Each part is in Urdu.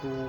2,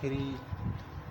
3,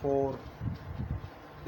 4।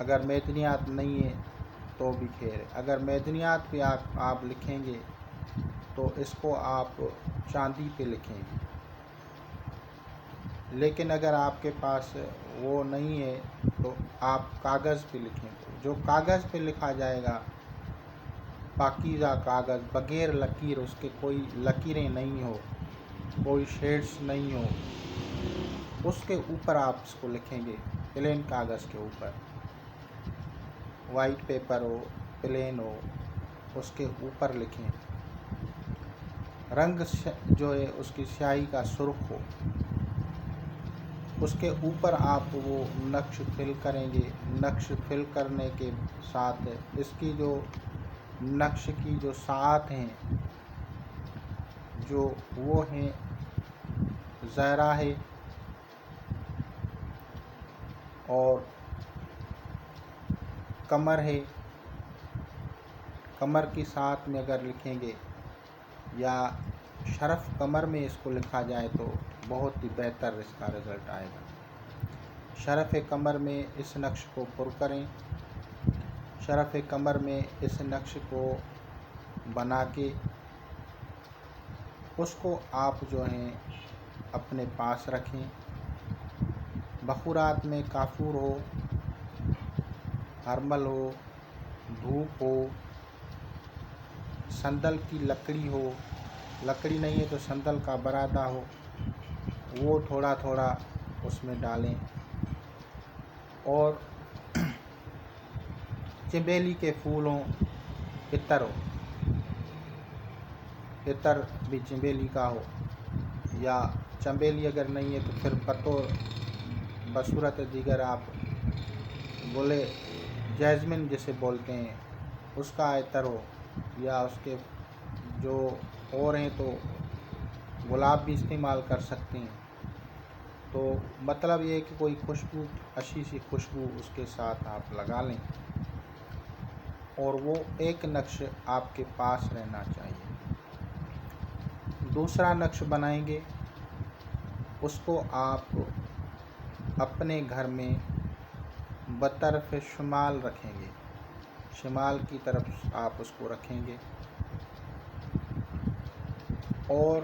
اگر معدنیات نہیں ہے تو بھی خیر ہے. اگر معدنیات پہ آپ لکھیں گے تو اس کو آپ چاندی پہ لکھیں گے. لیکن اگر آپ کے پاس وہ نہیں ہے تو آپ کاغذ پہ لکھیں گے. جو کاغذ پہ لکھا جائے گا پاکیزہ کاغذ بغیر لکیر، اس کے کوئی لکیریں نہیں ہو، کوئی شیڈز نہیں ہو، اس کے اوپر آپ اس کو لکھیں گے. پلین کاغذ کے اوپر، وائٹ پیپر ہو، پلین ہو، اس کے اوپر لکھیں. رنگ جو ہے اس کی سیاہی کا سرخ ہو، اس کے اوپر آپ وہ نقش فل کریں گے. نقش فل کرنے کے ساتھ اس کی جو نقش کی جو ساعت ہیں جو وہ ہیں زہرہ ہے اور کمر ہے. کمر کی ساتھ میں اگر لکھیں گے یا شرف کمر میں اس کو لکھا جائے تو بہت ہی بہتر اس کا رزلٹ آئے گا. شرف کمر میں اس نقش کو پر کریں. شرف کمر میں اس نقش کو بنا کے اس کو آپ جو ہیں اپنے پاس رکھیں. بخورات میں کافور ہو، ہرمل ہو، دھوپ ہو، سندل کی لکڑی ہو، لکڑی نہیں ہے تو سندل کا برادہ ہو، وہ تھوڑا تھوڑا اس میں ڈالیں. اور چنبیلی کے پھول ہوں، عطر ہو، عطر بھی چنبیلی کا ہو، یا چنبیلی اگر نہیں ہے تو پھر بصورت دیگر آپ بولے جیسمن جسے بولتے ہیں اس کا عطر ہو، یا اس کے جو اور ہیں تو گلاب بھی استعمال کر سکتے ہیں. تو مطلب یہ کہ کوئی خوشبو، اچھی سی خوشبو اس کے ساتھ آپ لگا لیں اور وہ ایک نقش آپ کے پاس رہنا چاہیے. دوسرا نقش بنائیں گے، اس کو آپ اپنے گھر میں بطرف شمال رکھیں گے. شمال کی طرف آپ اس کو رکھیں گے اور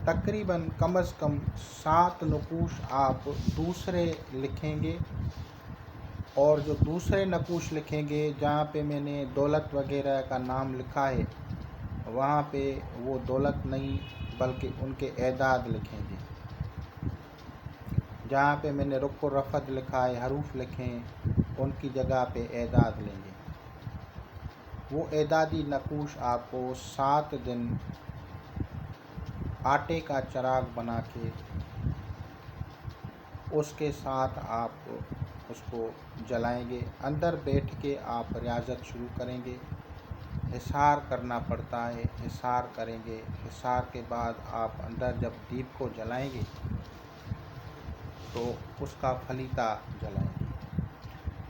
تقریباً کم از کم 7 نقوش آپ دوسرے لکھیں گے. اور جو دوسرے نقوش لکھیں گے جہاں پہ میں نے دولت وغیرہ کا نام لکھا ہے وہاں پہ وہ دولت نہیں بلکہ ان کے اعداد لکھیں گے. جہاں پہ میں نے رق و رفد لکھا ہے، حروف لکھیں، ان کی جگہ پہ اعداد لیں گے. وہ اعدادی نقوش آپ کو 7 دن آٹے کا چراغ بنا کے اس کے ساتھ آپ اس کو جلائیں گے. اندر بیٹھ کے آپ ریاضت شروع کریں گے. حصار کرنا پڑتا ہے، حصار کریں گے. حصار کے بعد آپ اندر جب دیپ کو جلائیں گے تو اس کا فلیتا جلائیں گے.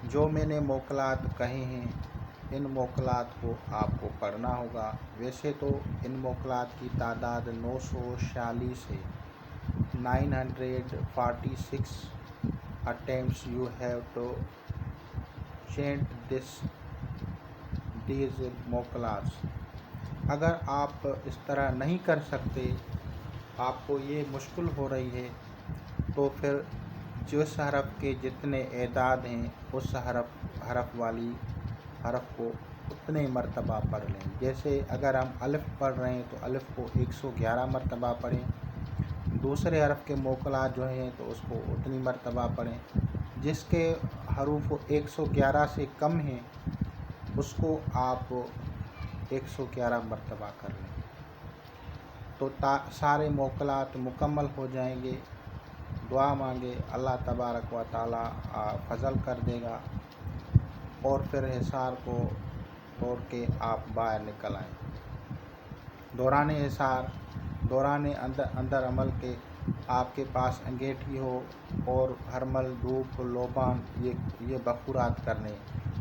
جو میں نے موکلات کہے ہیں ان موکلات کو آپ کو پڑھنا ہوگا. ویسے تو ان موکلات کی تعداد 946 ہے. 946 attempts you have to chant these موکلات. اگر آپ اس طرح نہیں کر سکتے، آپ کو یہ مشکل ہو رہی ہے تو پھر جس حرف کے جتنے اعداد ہیں اس حرف کو اتنے مرتبہ پڑھ لیں. جیسے اگر ہم الف پڑھ رہے ہیں تو الف کو 111 مرتبہ پڑھیں. دوسرے حرف کے موکلات جو ہیں تو اس کو اتنی مرتبہ پڑھیں. جس کے حروف 111 سے کم ہیں اس کو آپ 111 مرتبہ کر لیں تو سارے موکلات مکمل ہو جائیں گے. دعا مانگے، اللہ تبارک و تعالی فضل کر دے گا اور پھر حصار کو توڑ کے آپ باہر نکل آئیں. دوران حصار، دوران اندر عمل کے آپ کے پاس انگیٹھی ہو اور ہرمل، دھوپ، لوبان، یہ بخورات کرنے.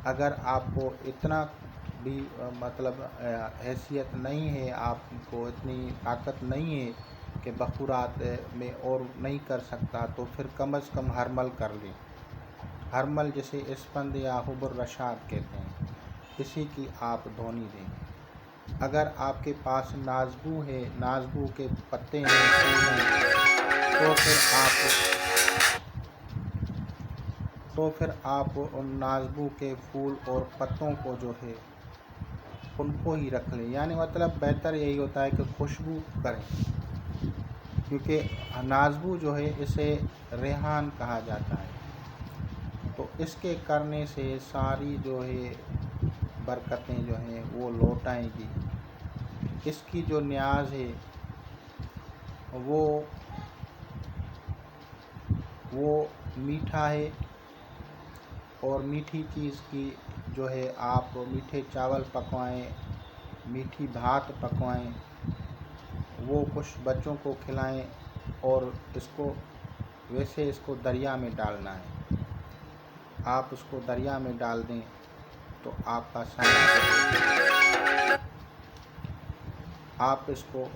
اگر آپ کو اتنا بھی مطلب حیثیت نہیں ہے، آپ کو اتنی طاقت نہیں ہے کہ بخورات میں اور نہیں کر سکتا تو پھر کم از کم ہرمل کر لیں. ہرمل جسے اسپند یا حب الرشاد کہتے ہیں، اسی کی آپ دھونی دیں۔ اگر آپ کے پاس نازبو ہے، نازبو کے پتے ہیں، پھول ہیں، تو پھر آپ ان نازبو کے پھول اور پتوں کو جو ہے ان کو ہی رکھ لیں، یعنی مطلب بہتر یہی ہوتا ہے کہ خوشبو کریں، کیونکہ نازبو جو ہے اسے ریحان کہا جاتا ہے، تو اس کے کرنے سے ساری جو ہے برکتیں جو ہیں وہ لوٹ آئیں گی۔ اس کی جو نیاز ہے وہ میٹھا ہے، اور میٹھی چیز کی جو ہے آپ میٹھے چاول پکوائیں، میٹھی بھات پکوائیں، وہ کچھ بچوں کو کھلائیں، اور اس کو دریا میں ڈالنا ہے۔ آپ اس کو دریا میں ڈال دیں تو آپ کا آپ اس کو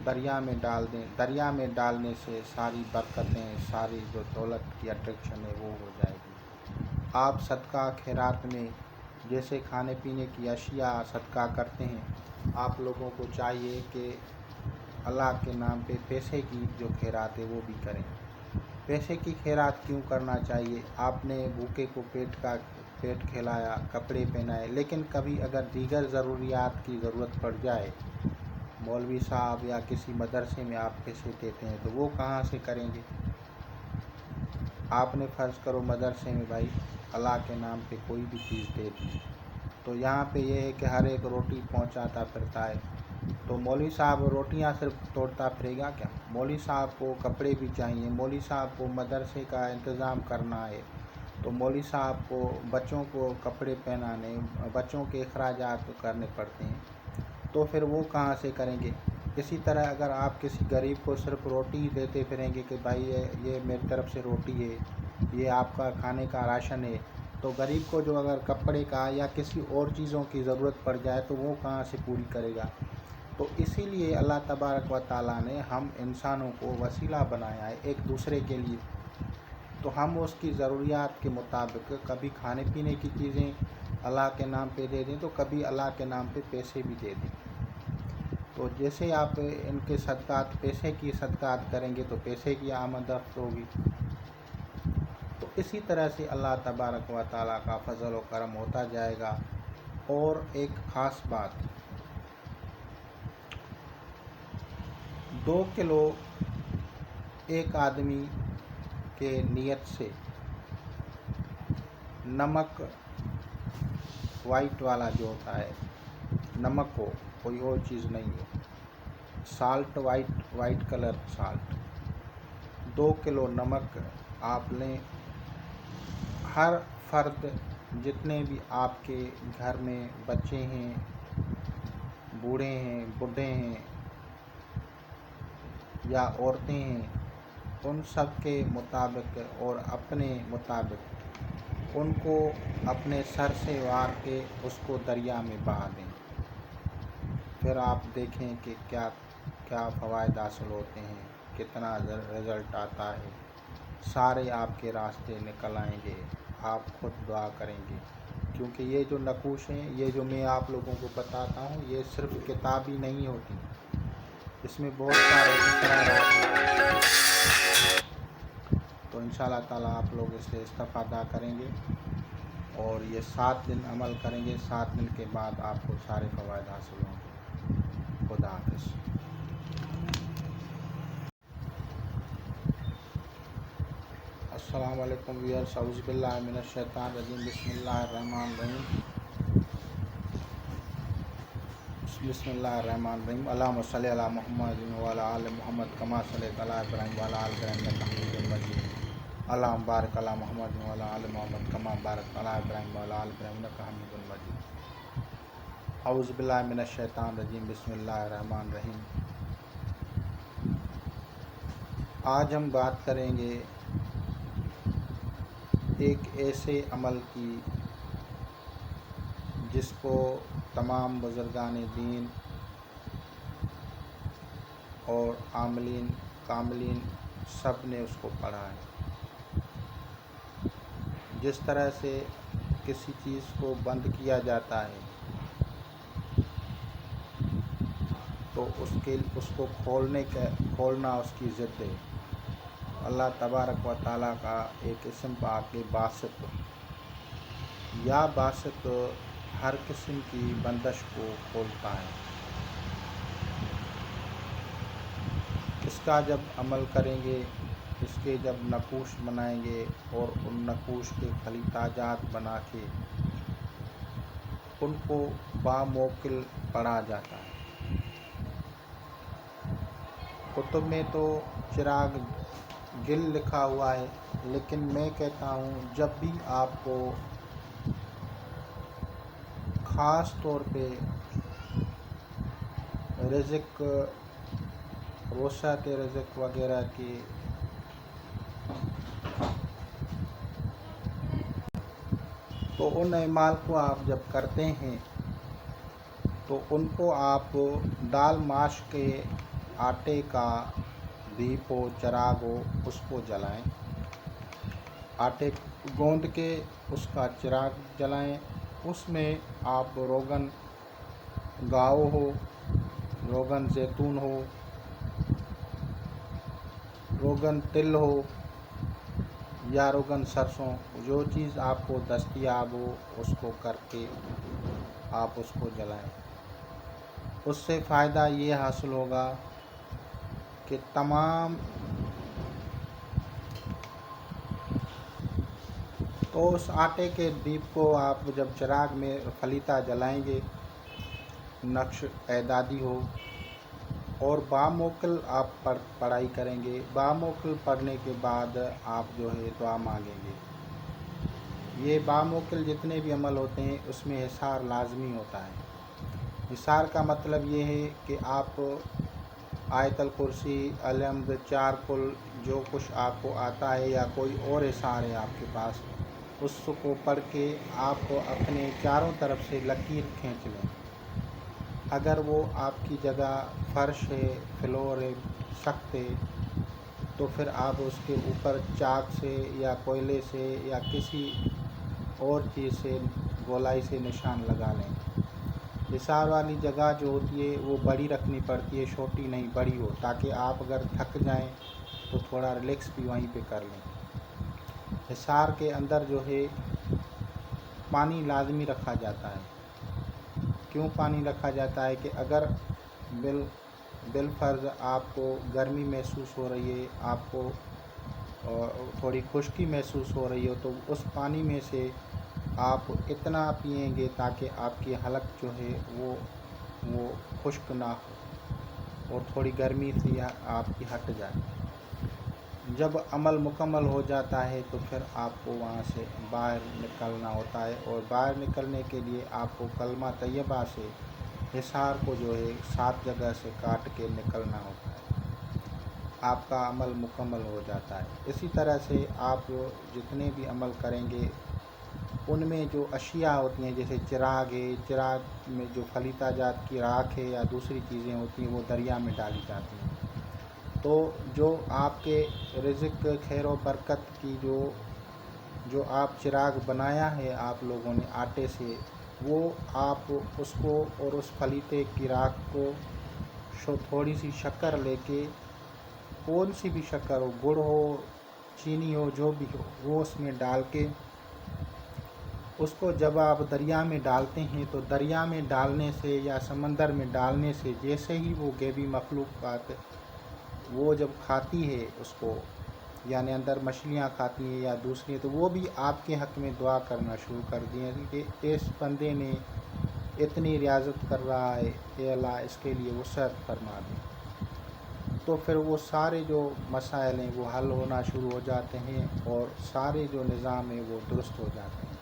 دریا میں ڈال دیں، دریا میں ڈالنے سے ساری برکتیں، ساری جو دولت کی اٹریکشن ہے وہ ہو جائے گی۔ آپ صدقہ خیرات میں جیسے کھانے پینے کی اشیاء صدقہ کرتے ہیں، آپ لوگوں کو چاہیے کہ اللہ کے نام پہ پیسے کی جو خیرات ہے وہ بھی کریں۔ پیسے کی خیرات کیوں کرنا چاہیے؟ آپ نے بھوکے کو پیٹ کھلایا، کپڑے پہنائے، لیکن کبھی اگر دیگر ضروریات کی ضرورت پڑ جائے، مولوی صاحب یا کسی مدرسے میں آپ پیسے دیتے ہیں تو وہ کہاں سے کریں گے؟ آپ نے فرض کرو مدرسے میں بھائی اللہ کے نام پہ کوئی بھی چیز دے دی، تو یہاں پہ یہ ہے کہ ہر ایک روٹی پہنچاتا پھرتا ہے، تو مولوی صاحب روٹیاں صرف توڑتا پھرے گا کیا؟ مولوی صاحب کو کپڑے بھی چاہیے، مولوی صاحب کو مدرسے کا انتظام کرنا ہے، تو مولوی صاحب کو بچوں کو کپڑے پہنانے، بچوں کے اخراجات کرنے پڑتے ہیں، تو پھر وہ کہاں سے کریں گے؟ اسی طرح اگر آپ کسی غریب کو صرف روٹی ہی دیتے پھریں گے کہ بھائی یہ میری طرف سے روٹی ہے، یہ آپ کا کھانے کا راشن ہے، تو غریب کو جو اگر کپڑے کا یا کسی اور چیزوں کی ضرورت پڑ جائے تو وہ کہاں سے پوری کرے گا؟ تو اسی لیے اللہ تبارک و تعالیٰ نے ہم انسانوں کو وسیلہ بنایا ہے ایک دوسرے کے لیے، تو ہم اس کی ضروریات کے مطابق کبھی کھانے پینے کی چیزیں اللہ کے نام پہ دے دیں، تو کبھی اللہ کے نام پہ پیسے بھی دے دیں۔ تو جیسے آپ ان کے صدقات، پیسے کی صدقات کریں گے تو پیسے کی آمد رفت ہوگی، تو اسی طرح سے اللہ تبارک و تعالیٰ کا فضل و کرم ہوتا جائے گا۔ اور ایک خاص بات، 2 کلو ایک آدمی کے نیت سے نمک وائٹ والا جو ہوتا ہے، نمک ہو، کوئی اور چیز نہیں ہو، سالٹ، وائٹ کلر سالٹ، 2 کلو نمک آپ لیں۔ ہر فرد، جتنے بھی آپ کے گھر میں بچے ہیں، بوڑھے ہیں، بڈھے ہیں یا عورتیں ہیں، ان سب کے مطابق اور اپنے مطابق ان کو اپنے سر سے وار کے اس کو دریا میں بہا دیں۔ پھر آپ دیکھیں کہ کیا فوائد حاصل ہوتے ہیں، کتنا رزلٹ آتا ہے، سارے آپ کے راستے نکل آئیں گے، آپ خود دعا کریں گے، کیونکہ یہ جو نقوش ہیں، یہ جو میں آپ لوگوں کو بتاتا ہوں، یہ صرف کتابی نہیں ہوتی، اس میں بہت سارے اقرارات ہوتے ہیں، تو انشاءاللہ تعالیٰ آپ لوگ اس سے استفادہ کریں گے، اور یہ 7 دن عمل کریں گے، 7 دن کے بعد آپ کو سارے فوائد حاصل ہوں گے۔ خدا حافظ۔ السلام علیکم ویئرس، اعوذ باللہ من الشیطان الرجیم، بسم اللہ الرحمن الرحیم، بسم اللہ الرحمن الرحیم، اللہم صلی علی محمد وعلی آل محمد کما صلیت علی ابراہیم وعلی آل ابراہیم انک حمید مجید، اللہم بارک علی محمد وعلی آل محمد کما بارکت علی ابراہیم وعلی آل ابراہیم انک حمید مجید۔ اعوذ باللہ من الشیطان الرجیم، بسم اللہ الرحمن الرحیم۔ آج ہم بات کریں گے ایک ایسے عمل کی جس کو تمام بزرگان دین اور کاملین سب نے اس کو پڑھا ہے۔ جس طرح سے کسی چیز کو بند کیا جاتا ہے تو اس کو کھولنا اس کی ضد ہے۔ اللہ تبارک و تعالیٰ کا ایک اسم پاک ہے باسط۔ یا باسط ہر قسم کی بندش کو کھولتا ہے۔ اس کا جب عمل کریں گے، اس کے جب نقوش بنائیں گے اور ان نقوش کے خلیطہ جات بنا کے ان کو باموکل پڑھا جاتا ہے۔ کتب میں تو چراغ گل لکھا ہوا ہے، لیکن میں کہتا ہوں جب بھی آپ کو خاص طور پہ رزق، وسعت رزق وغیرہ کی تو ان اعمال کو آپ جب کرتے ہیں تو ان کو آپ دال ماش کے آٹے کا دیپ ہو، چراغ ہو، اس کو جلائیں۔ آٹے گوندھ کے اس کا چراغ جلائیں۔ اس میں آپ روغن گاؤ ہو، روغن زیتون ہو، روغن تل ہو یا روغن سرسوں، جو چیز آپ کو دستیاب ہو اس کو کر کے آپ اس کو جلائیں۔ اس سے فائدہ یہ حاصل ہوگا کہ تمام تو اس آٹے کے دیپ کو آپ جب چراغ میں خلیطہ جلائیں گے، نقش اعدادی ہو اور باموکل آپ پڑھائی کریں گے۔ باموکل پڑھنے کے بعد آپ جو ہے دعا مانگیں گے۔ یہ باموکل جتنے بھی عمل ہوتے ہیں اس میں حصار لازمی ہوتا ہے۔ حصار کا مطلب یہ ہے کہ آپ آیت الکرسی، الحمد، 4 کل، جو کچھ آپ کو آتا ہے یا کوئی اور حصار ہے آپ کے پاس، اس کو پڑھ کے آپ کو اپنے چاروں طرف سے لکیر کھینچ لیں۔ اگر وہ آپ کی جگہ فرش ہے، فلور ہے، سخت ہے، تو پھر آپ اس کے اوپر چاک سے یا کوئلے سے یا کسی اور چیز سے گولائی سے نشان لگا لیں۔ حصار والی جگہ جو ہوتی ہے وہ بڑی رکھنی پڑتی ہے، چھوٹی نہیں، بڑی ہو، تاکہ آپ اگر تھک جائیں تو تھوڑا ریلیکس بھی وہیں پہ کر لیں۔ حصار کے اندر جو ہے پانی لازمی رکھا جاتا ہے۔ کیوں پانی رکھا جاتا ہے کہ اگر بالفرض آپ کو گرمی محسوس ہو رہی ہے، آپ کو تھوڑی خشکی محسوس ہو رہی ہو، تو اس پانی میں سے آپ اتنا پئیں گے تاکہ آپ کی حلق جو ہے وہ خشک نہ ہو اور تھوڑی گرمی سے آپ کی ہٹ جائے۔ جب عمل مکمل ہو جاتا ہے تو پھر آپ کو وہاں سے باہر نکلنا ہوتا ہے، اور باہر نکلنے کے لیے آپ کو کلمہ طیبہ سے حصار کو جو ہے 7 جگہ سے کاٹ کے نکلنا ہوتا ہے۔ آپ کا عمل مکمل ہو جاتا ہے۔ اسی طرح سے آپ جتنے بھی عمل کریں گے ان میں جو اشیاء ہوتی ہیں، جیسے چراغ ہے، چراغ میں جو خلیطہ جات کی راکھ ہے یا دوسری چیزیں ہوتی ہیں وہ دریا میں ڈالی جاتی ہیں۔ تو جو آپ کے رزق، خیر و برکت کی جو آپ چراغ بنایا ہے آپ لوگوں نے آٹے سے، وہ آپ اس کو اور اس خلیطے کی راکھ کو تھوڑی سی شکر لے کے، کون سی بھی شکر ہو، گڑ ہو، چینی ہو، جو بھی ہو، وہ اس میں ڈال کے اس کو جب آپ دریا میں ڈالتے ہیں تو دریا میں ڈالنے سے یا سمندر میں ڈالنے سے جیسے ہی وہ غیبی مخلوقات وہ جب کھاتی ہے اس کو، یعنی اندر مچھلیاں کھاتی ہیں یا دوسری، تو وہ بھی آپ کے حق میں دعا کرنا شروع کر دیں کہ اس بندے نے اتنی ریاضت کر رہا ہے، اے اللہ اس کے لیے وسعت فرما دیں۔ تو پھر وہ سارے جو مسائل ہیں وہ حل ہونا شروع ہو جاتے ہیں اور سارے جو نظام ہیں وہ درست ہو جاتے ہیں۔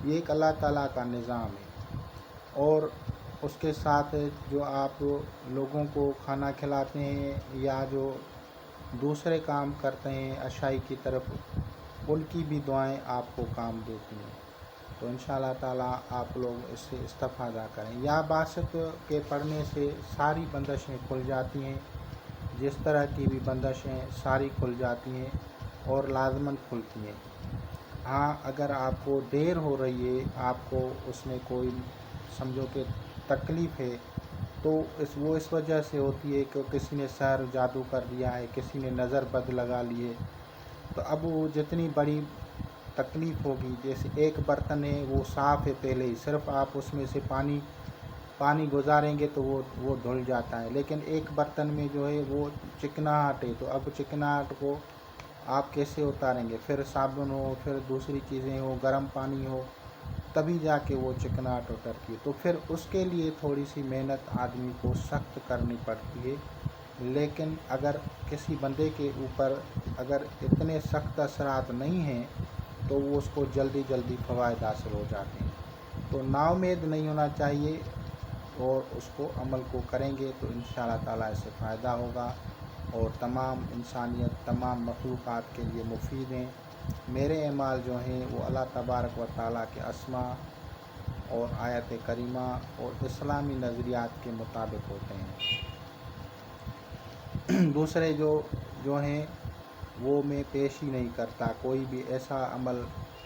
یہ ایک اللہ تعالیٰ کا نظام ہے۔ اور اس کے ساتھ جو آپ لوگوں کو کھانا کھلاتے ہیں یا جو دوسرے کام کرتے ہیں اشائی کی طرف، ان کی بھی دعائیں آپ کو کام دیتی ہیں۔ تو انشاءاللہ تعالیٰ آپ لوگ اس سے استفادہ کریں۔ یا باسط کے پڑھنے سے ساری بندشیں کھل جاتی ہیں، جس طرح کی بھی بندشیں ساری کھل جاتی ہیں اور لازماً کھلتی ہیں۔ ہاں اگر آپ کو دیر ہو رہی ہے، آپ کو اس میں کوئی سمجھو کہ تکلیف ہے، تو وہ اس وجہ سے ہوتی ہے کہ کسی نے سحر جادو کر دیا ہے، کسی نے نظر بد لگا لی ہے، تو اب وہ جتنی بڑی تکلیف ہوگی، جیسے ایک برتن ہے وہ صاف ہے پہلے ہی، صرف آپ اس میں سے پانی گزاریں گے تو وہ دھل جاتا ہے، لیکن ایک برتن میں جو ہے وہ چکناہٹ ہے، تو اب چکناہٹ کو آپ کیسے اتاریں گے؟ پھر صابن ہو، پھر دوسری چیزیں ہو، گرم پانی ہو، تبھی جا کے وہ چکناہٹ اترتی ہے، تو پھر اس کے لیے تھوڑی سی محنت آدمی کو سخت کرنی پڑتی ہے۔ لیکن اگر کسی بندے کے اوپر اگر اتنے سخت اثرات نہیں ہیں تو وہ اس کو جلدی فوائد حاصل ہو جاتے ہیں، تو نا امید نہیں ہونا چاہیے، اور اس کو عمل کو کریں گے تو انشاءاللہ تعالیٰ اس سے فائدہ ہوگا، اور تمام انسانیت، تمام مخلوقات کے لیے مفید ہیں۔ میرے اعمال جو ہیں وہ اللہ تبارک و تعالیٰ کے اسماء اور آیت کریمہ اور اسلامی نظریات کے مطابق ہوتے ہیں۔ دوسرے جو ہیں وہ میں پیش ہی نہیں کرتا، کوئی بھی ایسا عمل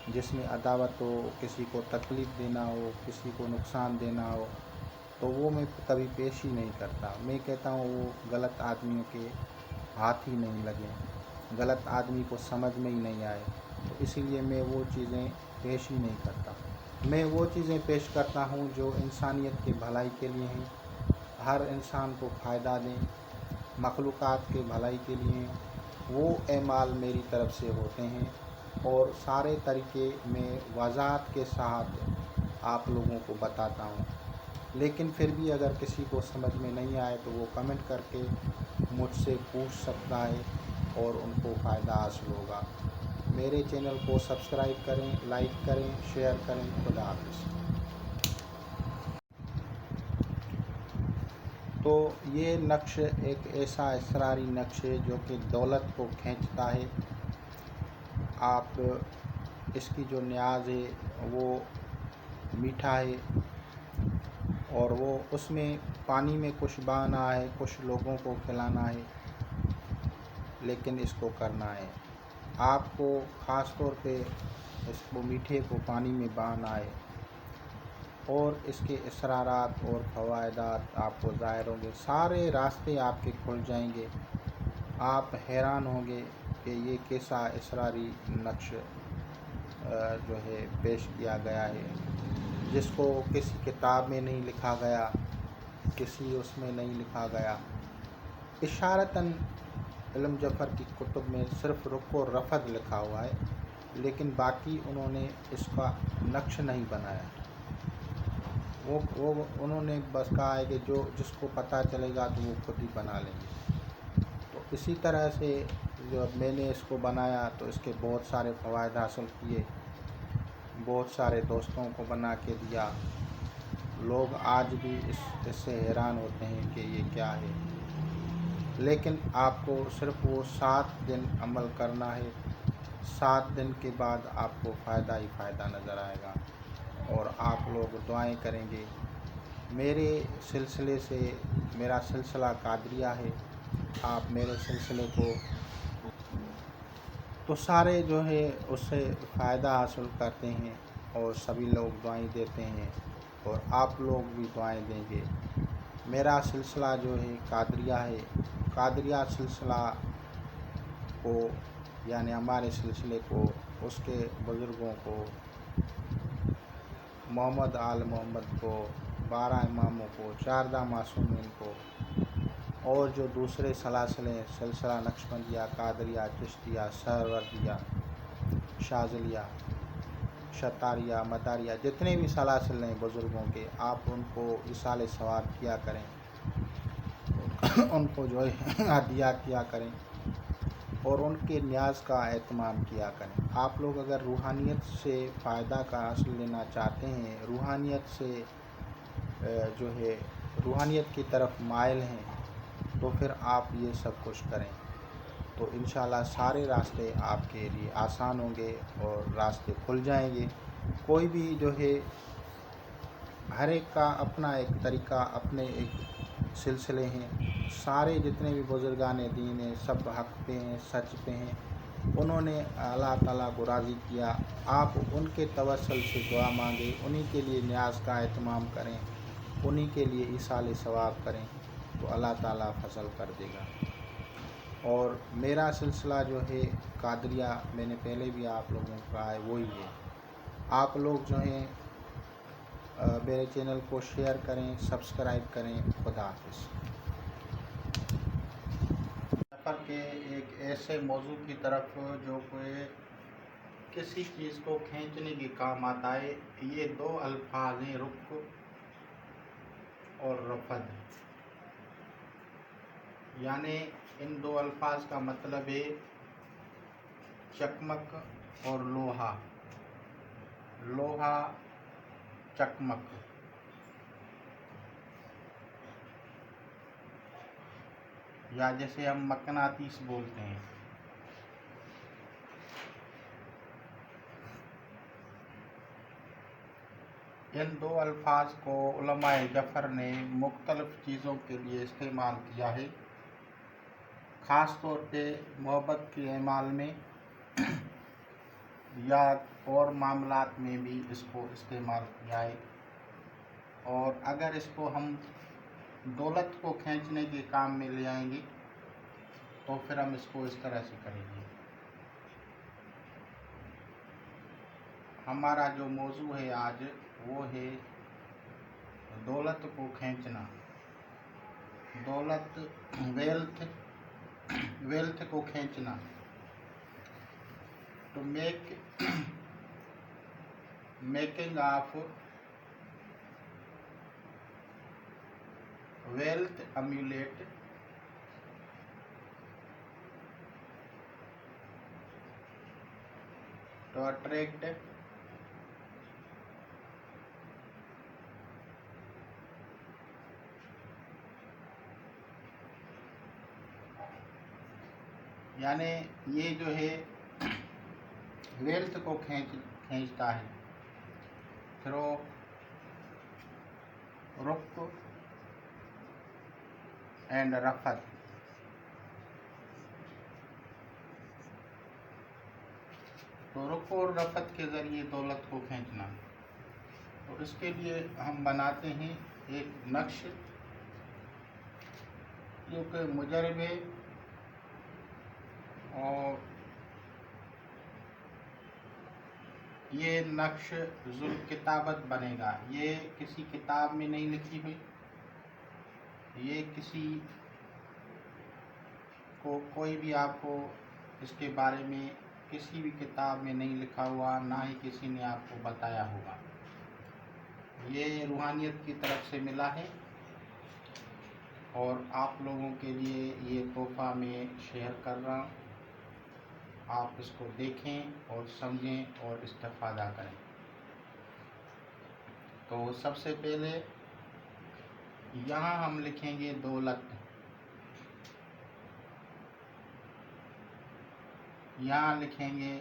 جس میں عداوت ہو، کسی کو تکلیف دینا ہو، کسی کو نقصان دینا ہو، تو وہ میں کبھی پیش ہی نہیں کرتا۔ میں کہتا ہوں وہ غلط آدمیوں کے ہاتھ ہی نہیں لگیں، غلط آدمی کو سمجھ میں ہی نہیں آئے، تو اسی لیے میں وہ چیزیں پیش ہی نہیں کرتا۔ میں وہ چیزیں پیش کرتا ہوں جو انسانیت کی بھلائی کے لیے ہیں، ہر انسان کو فائدہ دیں، مخلوقات کے بھلائی کے لیے ہیں، وہ اعمال میری طرف سے ہوتے ہیں، اور سارے طریقے میں وضاحت کے ساتھ آپ لوگوں کو بتاتا ہوں۔ لیکن پھر بھی اگر کسی کو سمجھ میں نہیں آئے تو وہ کمنٹ کر کے مجھ سے پوچھ سکتا ہے، اور ان کو فائدہ حاصل ہوگا۔ میرے چینل کو سبسکرائب کریں، لائک کریں، شیئر کریں۔ خدا حافظ۔ تو یہ نقش ایک ایسا اسراری نقش ہے جو کہ دولت کو کھینچتا ہے۔ آپ اس کی جو نیاز ہے وہ میٹھا ہے، اور وہ اس میں پانی میں کچھ بہانا ہے، کچھ لوگوں کو کھلانا ہے، لیکن اس کو کرنا ہے آپ کو، خاص طور پہ اس کو میٹھے کو پانی میں بہانا ہے، اور اس کے اسرارات اور فوائدات آپ کو ظاہر ہوں گے، سارے راستے آپ کے کھل جائیں گے، آپ حیران ہوں گے کہ یہ کیسا اسراری نقش جو ہے پیش کیا گیا ہے، جس کو کسی کتاب میں نہیں لکھا گیا، کسی اس میں نہیں لکھا گیا۔ اشارتاً علم جعفر کی کتب میں صرف رق و رفد لکھا ہوا ہے، لیکن باقی انہوں نے اس کا نقش نہیں بنایا، وہ انہوں نے بس کہا ہے کہ جس کو پتہ چلے گا تو وہ خود ہی بنا لیں گے۔ تو اسی طرح سے جب میں نے اس کو بنایا تو اس کے بہت سارے فوائد حاصل کیے، بہت سارے دوستوں کو بنا کے دیا، لوگ آج بھی اس سے حیران ہوتے ہیں کہ یہ کیا ہے، لیکن آپ کو صرف وہ 7 دن عمل کرنا ہے، 7 دن کے بعد آپ کو فائدہ ہی فائدہ نظر آئے گا، اور آپ لوگ دعائیں کریں گے۔ میرے سلسلے سے، میرا سلسلہ قادریہ ہے، آپ میرے سلسلے کو تو سارے جو ہے اس سے فائدہ حاصل کرتے ہیں، اور سبھی لوگ دعائیں دیتے ہیں، اور آپ لوگ بھی دعائیں دیں گے۔ میرا سلسلہ جو ہے قادریہ ہے، قادریہ سلسلہ کو یعنی ہمارے سلسلے کو، اس کے بزرگوں کو، محمد آل محمد کو، 12 اماموں کو، 14 معصومین کو، اور جو دوسرے سلاسلیں، سلسلہ نقشبندیہ، قادریہ، چشتیہ، سہروردیہ، شاذلیہ، شتاریہ، مداریہ، جتنے بھی سلاسل ہیں بزرگوں کے، آپ ان کو ایصال ثواب کیا کریں، ان کو جو ہے ہدیہ کیا کریں، اور ان کے نیاز کا اہتمام کیا کریں۔ آپ لوگ اگر روحانیت سے فائدہ کا حاصل لینا چاہتے ہیں، روحانیت سے جو ہے روحانیت کی طرف مائل ہیں، تو پھر آپ یہ سب کچھ کریں، تو انشاءاللہ سارے راستے آپ کے لیے آسان ہوں گے، اور راستے کھل جائیں گے۔ کوئی بھی جو ہے، ہر ایک کا اپنا ایک طریقہ، اپنے ایک سلسلے ہیں، سارے جتنے بھی بزرگان دین ہیں سب حق پہ ہیں، سچ پہ ہیں، انہوں نے اللہ تعالیٰ کو راضی کیا، آپ ان کے توسل سے دعا مانگیں، انہی کے لیے نیاز کا اہتمام کریں، انہی کے لیے ایصال ثواب کریں تو اللہ تعالیٰ فضل کر دے گا۔ اور میرا سلسلہ جو ہے قادریہ، میں نے پہلے بھی آپ لوگوں کو کہا ہے، وہی ہے۔ آپ لوگ جو ہیں میرے چینل کو شیئر کریں، سبسکرائب کریں۔ خدا حافظ۔ سفر کے ایک ایسے موضوع کی طرف جو کوئی کسی چیز کو کھینچنے کے کام آتا ہے، یہ دو الفاظ ہیں، رک اور رفد۔ یعنی ان دو الفاظ کا مطلب ہے چکمک اور لوہا، لوہا چکمک۔ یا جیسے ہم مقناطیس بولتے ہیں۔ ان دو الفاظ کو علماء جعفر نے مختلف چیزوں کے لیے استعمال کیا ہے، خاص طور پہ محبت کے اعمال میں یا اور معاملات میں بھی اس کو استعمال کیا ہے۔ اور اگر اس کو ہم دولت کو کھینچنے کے کام میں لے آئیں گے تو پھر ہم اس کو اس طرح سے کریں گے۔ ہمارا جو موضوع ہے آج وہ ہے دولت کو کھینچنا، دولت، ویلتھ کو کھینچنا۔ To making of wealth emulate to attract یعنی یہ جو ہے ویلتھ کو کھینچتا ہے تھرو رک اینڈ رفت۔ تو رک اور رفت کے ذریعے دولت کو کھینچنا، تو اس کے لیے ہم بناتے ہیں ایک نقش جو کہ مجرب ہے، اور یہ نقش ذوالکتابت بنے گا۔ یہ کسی کتاب میں نہیں لکھی ہوئی، یہ کسی کو کوئی بھی آپ کو اس کے بارے میں کسی بھی کتاب میں نہیں لکھا ہوا، نہ ہی کسی نے آپ کو بتایا ہوگا۔ یہ روحانیت کی طرف سے ملا ہے اور آپ لوگوں کے لیے یہ تحفہ میں شیئر کر رہا ہوں۔ آپ اس کو دیکھیں اور سمجھیں اور استفادہ کریں۔ تو سب سے پہلے یہاں ہم لکھیں گے دولت، یہاں لکھیں گے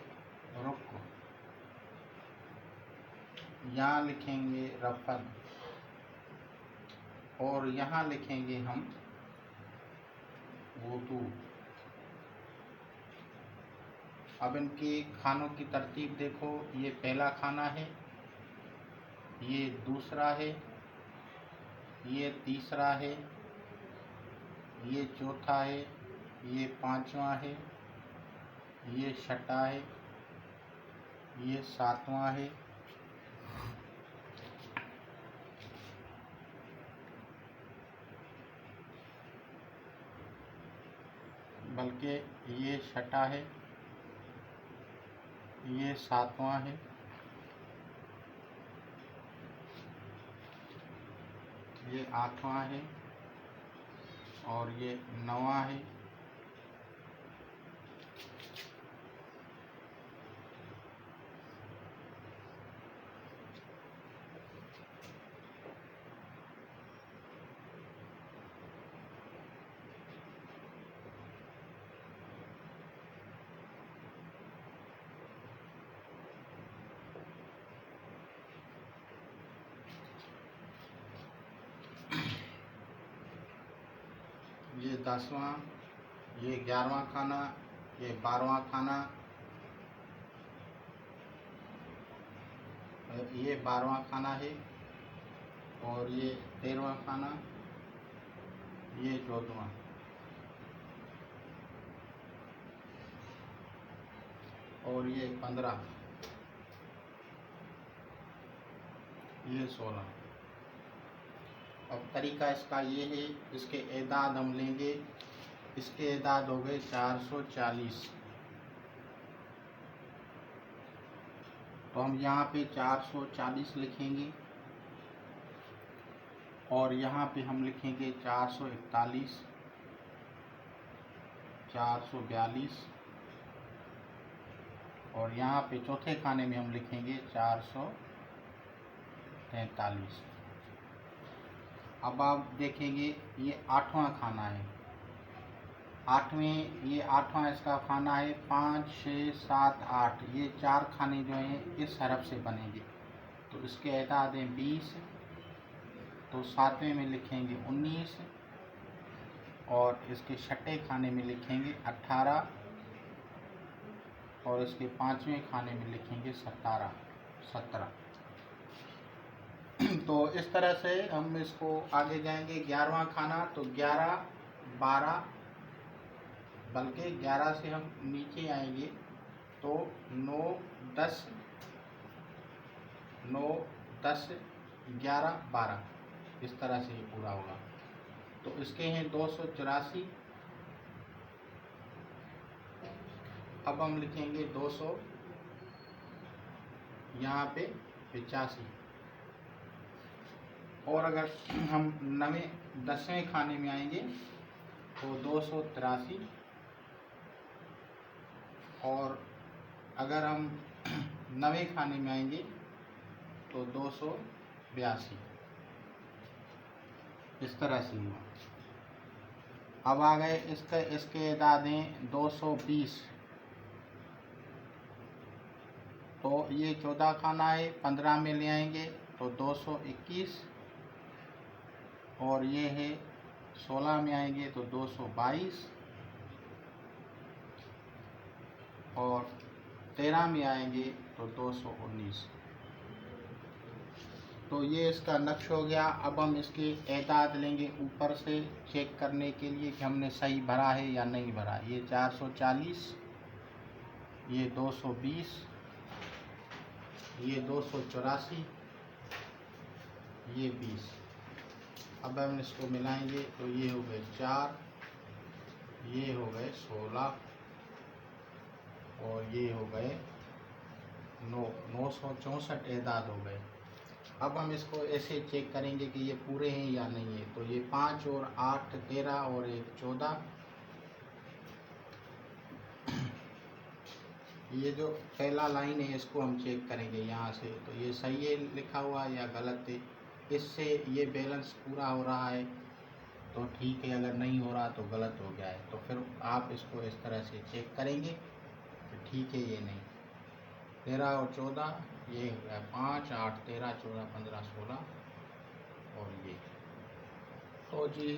رک، یہاں لکھیں گے رفد، اور یہاں لکھیں گے ہم وضو۔ اب ان کی کھانوں کی ترتیب دیکھو، یہ پہلا کھانا ہے، یہ دوسرا ہے، یہ تیسرا ہے، یہ چوتھا ہے، یہ پانچواں ہے، یہ چھٹا ہے، یہ ساتواں ہے، بلکہ یہ چھٹا ہے، یہ ساتواں ہے، یہ آٹھواں ہے، اور یہ نواں ہے۔ یہ 10واں، یہ 11واں کھانا، یہ 12واں کھانا، یہ 12واں کھانا ہے، اور یہ 13واں کھانا، یہ 14واں، اور یہ 15، یہ 16۔ اب طریقہ اس کا یہ ہے، اس کے اعداد ہم لیں گے، اس کے اعداد ہو گئے 440، تو ہم یہاں پہ 440 لکھیں گے، اور یہاں پہ ہم لکھیں گے 441، 442، اور یہاں پہ چوتھے کھانے میں ہم لکھیں گے 443۔ اب آپ دیکھیں گے یہ 8واں کھانا ہے، یہ 8واں اس کا کھانا ہے، 5، 6، 7، 8، یہ 4 کھانے جو ہیں اس حرف سے بنیں گے، تو اس کے اعداد ہیں 20، تو 7ویں میں لکھیں گے 19، اور اس کے 6ٹھے کھانے میں لکھیں گے 18، اور اس کے 5ویں کھانے میں لکھیں گے 17۔ تو اس طرح سے ہم اس کو آگے جائیں گے۔ 11واں کھانا، تو 11، 12، بلکہ 11 سے ہم نیچے آئیں گے تو 9، 10، 9، 10، 11، 12، اس طرح سے یہ پورا ہوگا۔ تو اس کے ہیں 284، اب ہم لکھیں گے 200، یہاں پہ 85، اور اگر ہم 10ویں کھانے میں آئیں گے تو 283، اور اگر ہم 9ویں کھانے میں آئیں گے تو 282، اس طرح سے ہوا۔ اب آ گئے اس کے اعداد ہیں 220، تو یہ 14 کھانا ہے، 15 میں لے آئیں گے تو 221، اور یہ ہے 16 میں آئیں گے تو 222، اور 13 میں آئیں گے تو 219۔ تو یہ اس کا نقش ہو گیا۔ اب ہم اس کے اعداد لیں گے اوپر سے چیک کرنے کے لیے کہ ہم نے صحیح بھرا ہے یا نہیں بھرا۔ یہ 440، یہ 220، یہ 284، یہ 20۔ اب ہم اس کو ملائیں گے تو یہ ہو گئے 4، یہ ہو گئے 16، اور یہ ہو گئے 964 اعداد ہو گئے۔ اب ہم اس کو ایسے چیک کریں گے کہ یہ پورے ہیں یا نہیں ہے۔ تو یہ 5 اور 8 13 اور 1 14، یہ جو پہلا لائن ہے اس کو ہم چیک کریں گے یہاں سے، تو یہ صحیح ہے لکھا ہوا یا غلط ہے۔ اس سے یہ بیلنس پورا ہو رہا ہے تو ٹھیک ہے، اگر نہیں ہو رہا تو غلط ہو گیا ہے۔ تو پھر آپ اس کو اس طرح سے چیک کریں گے کہ ٹھیک ہے یہ نہیں۔ 13 اور 14، یہ ہو گیا 5، 8، 13، 14، 15، 16، اور یہ تو جی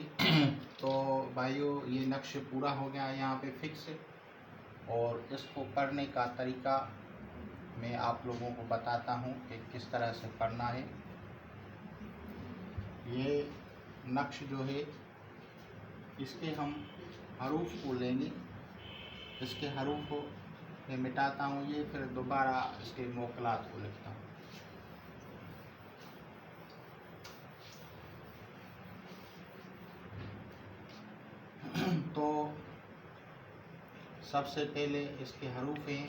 تو بھائیو یہ نقش پورا ہو گیا یہاں پہ فکس، اور اس کو پڑھنے کا طریقہ میں آپ لوگوں کو بتاتا ہوں کہ کس طرح سے پڑھنا ہے۔ یہ نقش جو ہے اس کے ہم حروف کو لیں گے، اس کے حروف کو میں مٹاتا ہوں یہ، پھر دوبارہ اس کے موکلات کو لکھتا ہوں۔ تو سب سے پہلے اس کے حروف ہیں،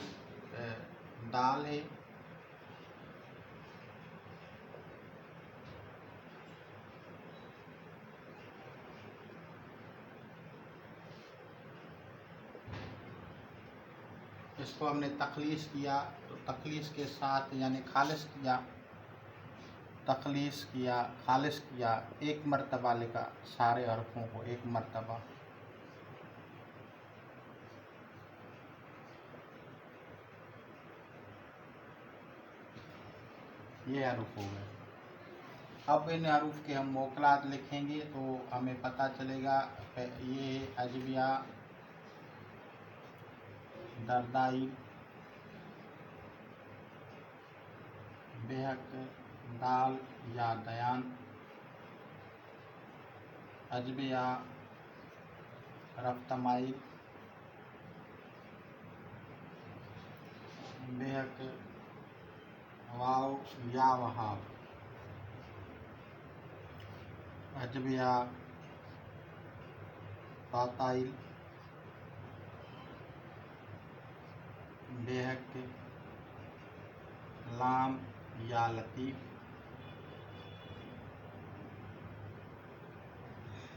دال ہے، اس کو ہم نے تخلیص کیا، تو تخلیص کے ساتھ یعنی خالص کیا، تخلیص کیا، خالص کیا، ایک مرتبہ لکھا سارے حرفوں کو ایک مرتبہ۔ یہ حروف ہو گئے۔ اب ان حروف کے ہم موکلات لکھیں گے تو ہمیں پتہ چلے گا۔ یہ اجبیہ، دردائل بحق دال یا دیان عجبیہ رفتمائل بحق واو یا وہاب عجبیہ فاتائل بحق لام یا لطیف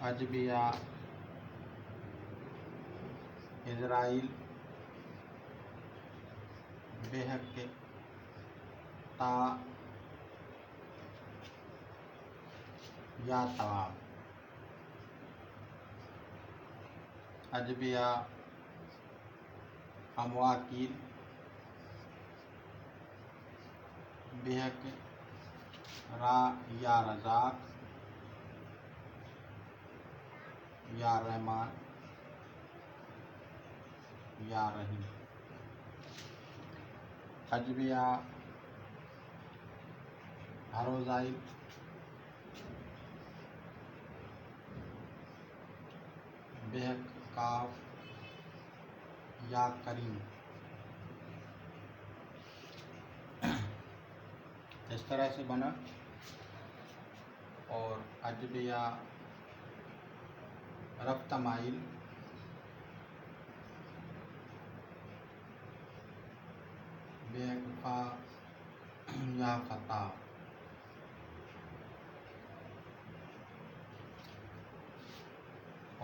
عجبیہ اسرائیل بحق تا یا تواب عجبیہ امواکیل بحق را یا رزاق یا رحمان یا رحیم عجبیہ ہروزائل بحق کاف یا کریم اس طرح سے بنا. اور عجبیہ رفتمائل بحق فا یا فتح.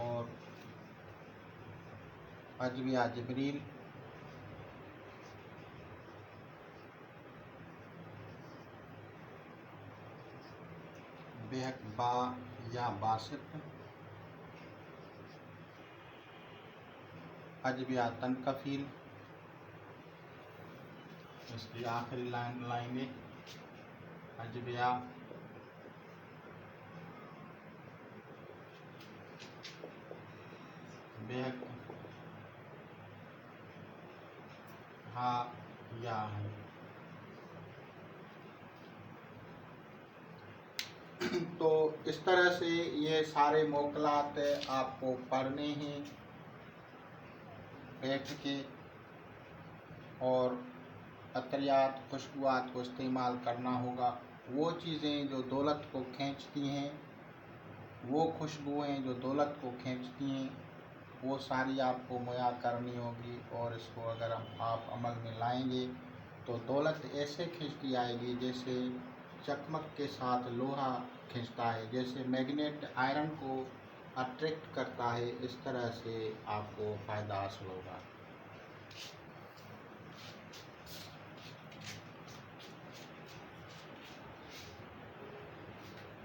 اور عجبیہ جبریل بحق با یا باسط. عجبیہ تنکفیل اس کی آخری لائنیں عجبیہ بحق ہا یا ہے. تو اس طرح سے یہ سارے موکلات آپ کو پڑھنے ہیں بیٹھ کے، اور عطریات خوشبوات کو استعمال کرنا ہوگا. وہ چیزیں جو دولت کو کھینچتی ہیں، وہ خوشبوئیں جو دولت کو کھینچتی ہیں، وہ ساری آپ کو مہیا کرنی ہوگی. اور اس کو اگر آپ عمل میں لائیں گے تو دولت ایسے کھینچتی آئے گی جیسے چکمک کے ساتھ لوہا کھینچتا ہے، جیسے میگنیٹ آئرن کو اٹریکٹ کرتا ہے. اس طرح سے آپ کو فائدہ حاصل ہوگا.